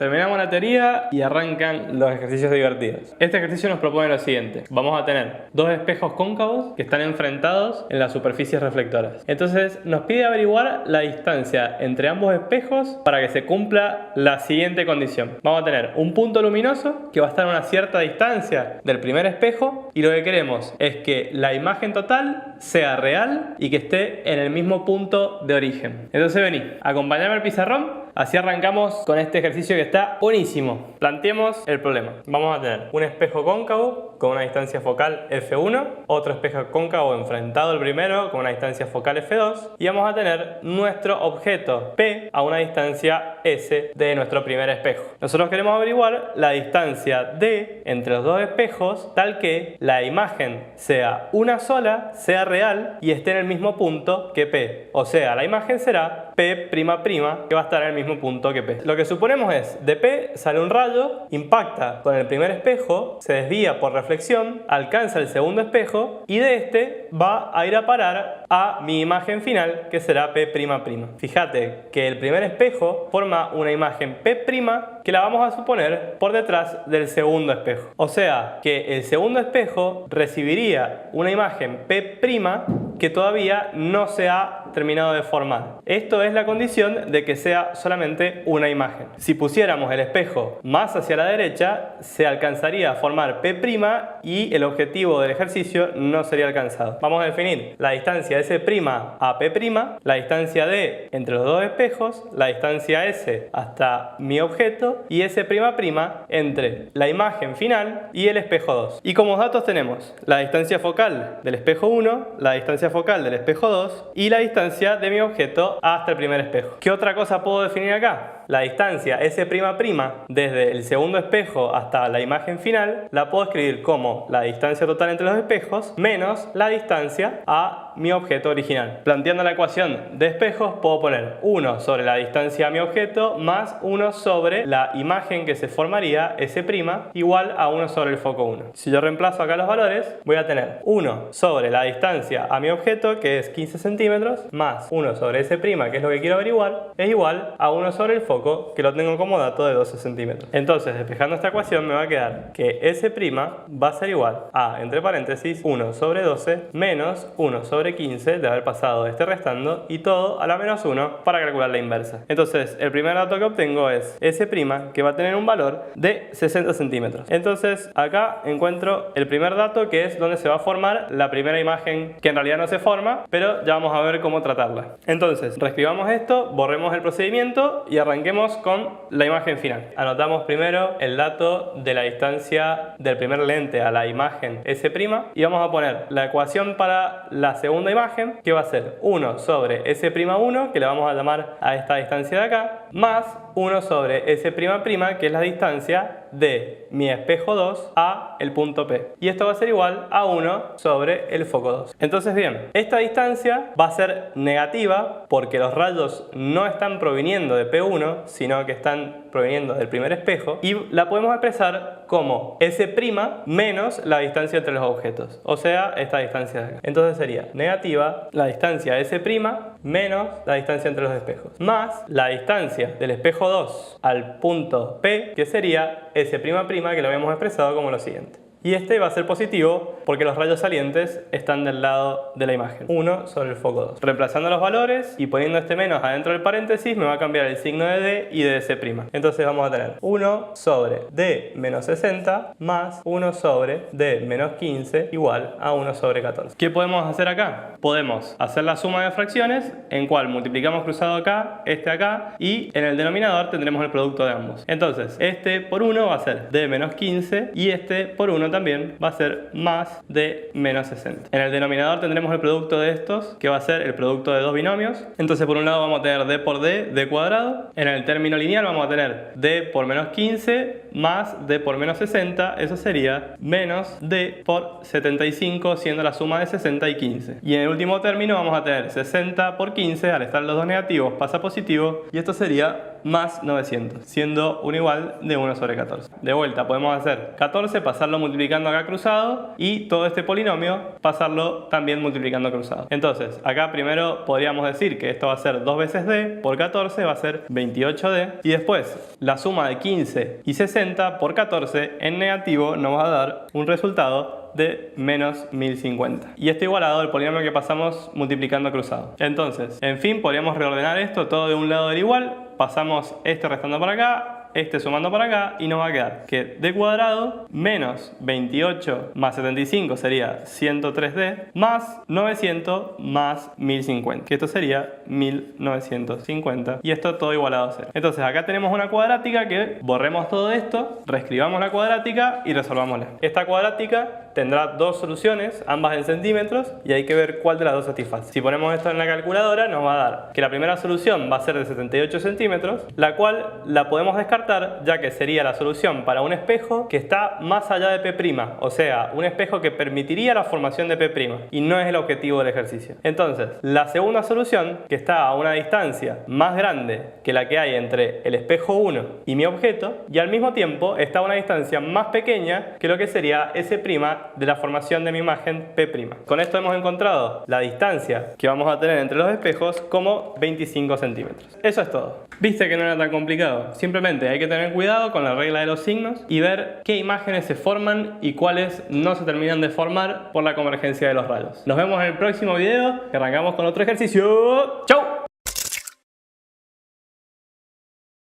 terminamos la teoría y arrancan los ejercicios divertidos. Este ejercicio nos propone lo siguiente. Vamos a tener dos espejos cóncavos que están enfrentados en las superficies reflectoras. Entonces nos pide averiguar la distancia entre ambos espejos para que se cumpla la siguiente condición. Vamos a tener un punto luminoso que va a estar a una cierta distancia del primer espejo y lo que queremos es que la imagen total sea real y que esté en el mismo punto de origen. Entonces vení, acompáñame al pizarrón. Así arrancamos con este ejercicio que está buenísimo. Planteemos el problema. Vamos a tener un espejo cóncavo con una distancia focal f1, otro espejo cóncavo enfrentado al primero con una distancia focal f2 y vamos a tener nuestro objeto P a una distancia S de nuestro primer espejo. Nosotros queremos averiguar la distancia D entre los dos espejos tal que la imagen sea una sola, sea real y esté en el mismo punto que P. O sea, la imagen será P'' que va a estar en el mismo punto que P. Lo que suponemos es, de P sale un rayo, impacta con el primer espejo, se desvía por reflexión, alcanza el segundo espejo y de este va a ir a parar a mi imagen final que será P''. Fíjate que el primer espejo forma una imagen P' que la vamos a suponer por detrás del segundo espejo. O sea que el segundo espejo recibiría una imagen P' que todavía no se ha terminado de formar. Esto es la condición de que sea solamente una imagen. Si pusiéramos el espejo más hacia la derecha, se alcanzaría a formar P' y el objetivo del ejercicio no sería alcanzado. Vamos a definir la distancia S' a P', la distancia D entre los dos espejos, la distancia S hasta mi objeto y S'' entre la imagen final y el espejo 2. Y como datos tenemos la distancia focal del espejo 1, la distancia focal del espejo 2 y la distancia de mi objeto hasta el primer espejo. ¿Qué otra cosa puedo definir acá? La distancia S'' desde el segundo espejo hasta la imagen final la puedo escribir como la distancia total entre los espejos menos la distancia a mi objeto original. Planteando la ecuación de espejos puedo poner 1 sobre la distancia a mi objeto más 1 sobre la imagen que se formaría S' igual a 1 sobre el foco 1. Si yo reemplazo acá los valores voy a tener 1 sobre la distancia a mi objeto que es 15 centímetros más 1 sobre S' que es lo que quiero averiguar es igual a 1 sobre el foco que lo tengo como dato de 12 centímetros. Entonces, despejando esta ecuación me va a quedar que S' va a ser igual a, entre paréntesis, 1 sobre 12 menos 1 sobre 15 de haber pasado este restando y todo a la menos 1 para calcular la inversa. Entonces, el primer dato que obtengo es S' que va a tener un valor de 60 centímetros. Entonces, acá encuentro el primer dato que es donde se va a formar la primera imagen que en realidad no se forma, pero ya vamos a ver cómo tratarla. Entonces, reescribamos esto, borremos el procedimiento y arranquemos con la imagen final. Anotamos primero el dato de la distancia del primer lente a la imagen S' y vamos a poner la ecuación para la segunda imagen que va a ser 1 sobre S'1 que le vamos a llamar a esta distancia de acá más 1 sobre S'' que es la distancia de mi espejo 2 a el punto P. Y esto va a ser igual a 1 sobre el foco 2. Entonces bien, esta distancia va a ser negativa porque los rayos no están proviniendo de P1, sino que están proviniendo del primer espejo y la podemos expresar como S' menos la distancia entre los objetos, o sea, esta distancia de acá. Entonces sería negativa la distancia S' menos la distancia entre los espejos, más la distancia del espejo 2 al punto P, que sería S'', que lo habíamos expresado como lo siguiente. Y este va a ser positivo porque los rayos salientes están del lado de la imagen. 1 sobre el foco 2. Reemplazando los valores y poniendo este menos adentro del paréntesis me va a cambiar el signo de D y de S'. Entonces vamos a tener 1 sobre D menos 60 más 1 sobre D menos 15 igual a 1 sobre 14. ¿Qué podemos hacer acá? Podemos hacer la suma de fracciones en cual multiplicamos cruzado acá y en el denominador tendremos el producto de ambos. Entonces este por 1 va a ser D menos 15 y este por 1 también va a ser más de menos 60. En el denominador tendremos el producto de estos, que va a ser el producto de dos binomios. Entonces por un lado vamos a tener d por d cuadrado. En el término lineal vamos a tener d por menos 15 más d por menos 60. Eso sería menos d por 75, siendo la suma de 60 y 15. Y en el último término vamos a tener 60 por 15, al estar los dos negativos pasa positivo, y esto sería más 900, siendo un igual de 1 sobre 14. De vuelta podemos hacer 14, pasarlo multiplicando acá cruzado, y todo este polinomio pasarlo también multiplicando cruzado. Entonces acá primero podríamos decir que esto va a ser 2 veces d por 14, va a ser 28d, y después la suma de 15 y 60 por 14 en negativo nos va a dar un resultado de menos 1050. Y esto igualado al polinomio que pasamos multiplicando cruzado. Entonces, en fin, podríamos reordenar esto todo de un lado del igual. Pasamos este restando por acá, este sumando para acá, y nos va a quedar que d cuadrado menos 28 más 75 sería 103d, más 900 más 1050, que esto sería 1950, y esto todo igualado a 0. Entonces acá tenemos una cuadrática que borremos todo esto, reescribamos la cuadrática y resolvámosla. Esta cuadrática tendrá dos soluciones, ambas en centímetros, y hay que ver cuál de las dos satisface. Si ponemos esto en la calculadora, nos va a dar que la primera solución va a ser de 78 centímetros, la cual la podemos descartar, ya que sería la solución para un espejo que está más allá de P', o sea, un espejo que permitiría la formación de P', y no es el objetivo del ejercicio. Entonces, la segunda solución, que está a una distancia más grande que la que hay entre el espejo 1 y mi objeto, y al mismo tiempo está a una distancia más pequeña que lo que sería S' de la formación de mi imagen P'. Con esto hemos encontrado la distancia que vamos a tener entre los espejos como 25 centímetros. Eso es todo. Viste que no era tan complicado. Simplemente hay que tener cuidado con la regla de los signos y ver qué imágenes se forman y cuáles no se terminan de formar por la convergencia de los rayos. Nos vemos en el próximo video, que arrancamos con otro ejercicio. ¡Chau!